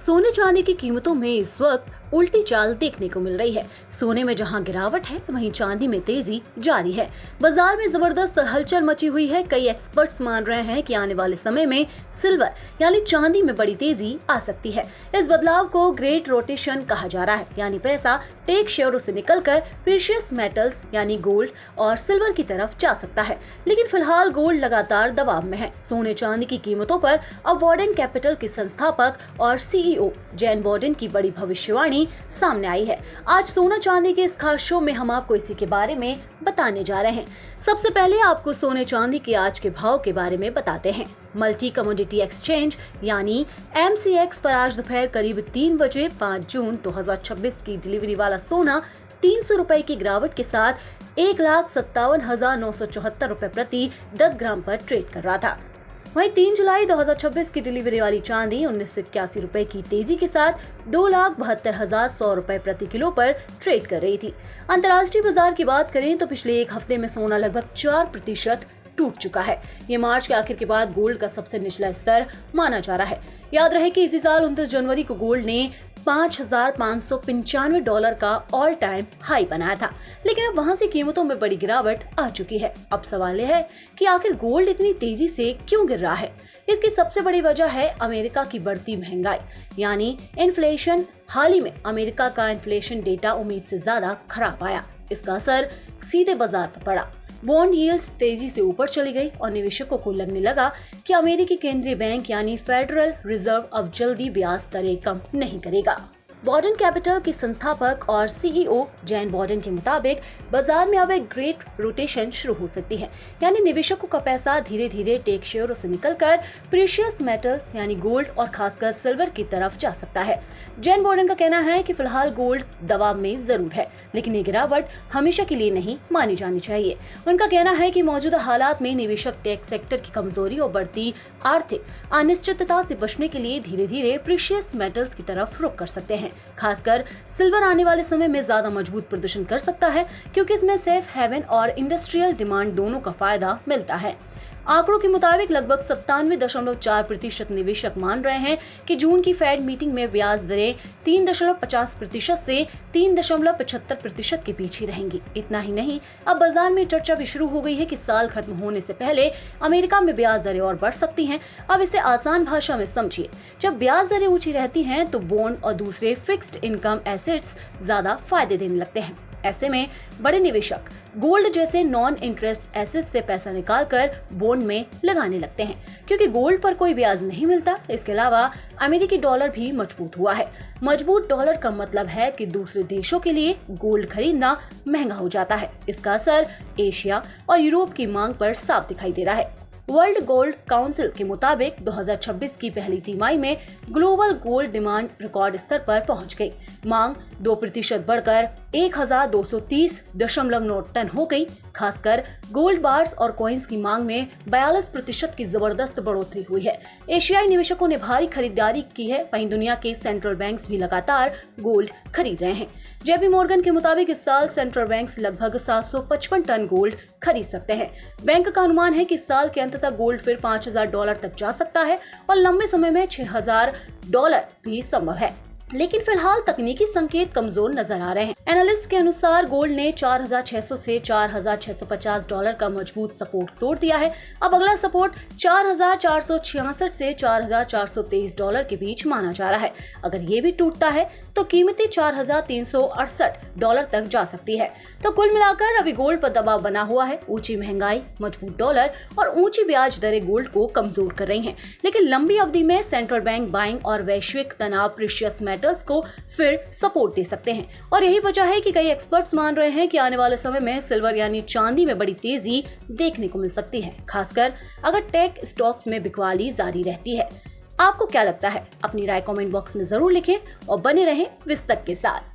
सोने चांदी की कीमतों में इस वक्त उल्टी चाल देखने को मिल रही है। सोने में जहां गिरावट है, वहीं चांदी में तेजी जारी है। बाजार में जबरदस्त हलचल मची हुई है। कई एक्सपर्ट्स मान रहे हैं कि आने वाले समय में सिल्वर यानी चांदी में बड़ी तेजी आ सकती है। इस बदलाव को ग्रेट रोटेशन कहा जा रहा है, यानी पैसा टेक शेयरों से निकलकर प्रीशियस मेटल्स यानी गोल्ड और सिल्वर की तरफ जा सकता है। लेकिन फिलहाल गोल्ड लगातार दबाव में है। सोने चांदी की कीमतों पर अब वार्डन कैपिटल के संस्थापक और सीईओ जैन वार्डन की बड़ी भविष्यवाणी सामने आई है। आज सोना चांदी के इस खास शो में हम आपको इसी के बारे में बताने जा रहे हैं। सबसे पहले आपको सोने चांदी के आज के भाव के बारे में बताते हैं। मल्टी कमोडिटी एक्सचेंज यानी MCX पर आज दोपहर करीब 3 बजे 5 जून 2026 की डिलीवरी वाला सोना 300 रुपए की गिरावट के साथ 1,57,974 रुपए प्रति 10 ग्राम पर ट्रेड कर रहा था। वहीं 3 जुलाई 2026 की डिलीवरी वाली चांदी 1981 रुपए की तेजी के साथ 2,72,100 रुपए प्रति किलो पर ट्रेड कर रही थी। अंतर्राष्ट्रीय बाजार की बात करें तो पिछले एक हफ्ते में सोना लगभग 4% टूट चुका है। ये मार्च के आखिर के बाद गोल्ड का सबसे निचला स्तर माना जा रहा है। याद रहे कि इसी साल 29 जनवरी को गोल्ड ने $5,595 का ऑल टाइम हाई बनाया था, लेकिन अब वहां से कीमतों में बड़ी गिरावट आ चुकी है। अब सवाल यह है कि आखिर गोल्ड इतनी तेजी से क्यों गिर रहा है। इसकी सबसे बड़ी वजह है अमेरिका की बढ़ती महंगाई यानी इन्फ्लेशन। हाल ही में अमेरिका का इन्फ्लेशन डेटा उम्मीद से ज्यादा खराब आया। इसका असर सीधे बाजार पर पड़ा। बॉन्ड यील्ड्स तेजी से ऊपर चली गई और निवेशकों को लगने लगा कि अमेरिकी केंद्रीय बैंक यानी फेडरल रिजर्व अब जल्दी ब्याज दरें कम नहीं करेगा। वार्डन कैपिटल के संस्थापक और सीईओ जैन वार्डन के मुताबिक बाजार में अब एक ग्रेट रोटेशन शुरू हो सकती है, यानी निवेशकों का पैसा धीरे धीरे टेक शेयरों से निकलकर प्रीशियस मेटल्स यानी गोल्ड और खासकर सिल्वर की तरफ जा सकता है। जैन वार्डन का कहना है कि फिलहाल गोल्ड दबाव में जरूर है, लेकिन ये गिरावट हमेशा के लिए नहीं मानी जानी चाहिए। उनका कहना है कि मौजूदा हालात में निवेशक टेक सेक्टर की कमजोरी और बढ़ती आर्थिक अनिश्चितता से बचने के लिए धीरे धीरे प्रीशियस मेटल्स की तरफ रुख कर सकते हैं। खासकर सिल्वर आने वाले समय में ज्यादा मजबूत प्रदर्शन कर सकता है, क्योंकि इसमें सेफ हेवन और इंडस्ट्रियल डिमांड दोनों का फायदा मिलता है। आंकड़ों के मुताबिक लगभग 97.4% निवेशक मान रहे हैं कि जून की फेड मीटिंग में ब्याज दरें 3.50% से 3.75% के बीच ही रहेंगी। इतना ही नहीं, अब बाजार में चर्चा भी शुरू हो गई है कि साल खत्म होने से पहले अमेरिका में ब्याज दरें और बढ़ सकती हैं। अब इसे आसान भाषा में समझिए, जब ब्याज दरें ऊंची रहती हैं तो बॉन्ड और दूसरे फिक्स्ड इनकम एसेट्स ज्यादा फायदे देने लगते हैं। ऐसे में बड़े निवेशक गोल्ड जैसे नॉन इंटरेस्ट एसेट से पैसा निकालकर बॉन्ड में लगाने लगते हैं, क्योंकि गोल्ड पर कोई ब्याज नहीं मिलता। इसके अलावा अमेरिकी डॉलर भी मजबूत हुआ है। मजबूत डॉलर का मतलब है कि दूसरे देशों के लिए गोल्ड खरीदना महंगा हो जाता है। इसका असर एशिया और यूरोप की मांग पर साफ दिखाई दे रहा है। वर्ल्ड गोल्ड काउंसिल के मुताबिक 2026 की पहली तिमाही में ग्लोबल गोल्ड डिमांड रिकॉर्ड स्तर पर पहुंच गई। मांग 2% बढ़कर 1,230.9 टन हो गई। खासकर गोल्ड बार्स और कॉइन्स की मांग में 42% की जबरदस्त बढ़ोतरी हुई है। एशियाई निवेशकों ने भारी खरीदारी की है। वहीं दुनिया के सेंट्रल बैंक्स भी लगातार गोल्ड खरीद रहे हैं। JP मॉर्गन के मुताबिक इस साल सेंट्रल बैंक्स लगभग 755 टन गोल्ड खरीद सकते हैं। बैंक का अनुमान है कि इस साल के अंत तक गोल्ड फिर $5,000 तक जा सकता है और लंबे समय में $6,000 भी संभव है। लेकिन फिलहाल तकनीकी संकेत कमजोर नजर आ रहे हैं। एनालिस्ट के अनुसार गोल्ड ने $4,600 से $4,650 का मजबूत सपोर्ट तोड़ दिया है। अब अगला सपोर्ट $4,466 से $4,423 के बीच माना जा रहा है। अगर ये भी टूटता है तो कीमतें $4,368 तक जा सकती है। तो कुल मिलाकर अभी गोल्ड पर दबाव बना हुआ है। ऊंची महंगाई, मजबूत डॉलर और ऊंची ब्याज दरें गोल्ड को कमजोर कर रही हैं। लेकिन लंबी अवधि में सेंट्रल बैंक बाइंग और वैश्विक तनाव प्रीशियस मेटल्स को फिर सपोर्ट दे सकते हैं। और यही वजह है कि कई एक्सपर्ट्स मान रहे हैं कि आने वाले समय में सिल्वर यानी चांदी में बड़ी तेजी देखने को मिल सकती है, खासकर अगर टेक स्टॉक्स में बिकवाली जारी रहती है। आपको क्या लगता है? अपनी राय कमेंट बॉक्स में जरूर लिखें और बने रहें विस्तक के साथ।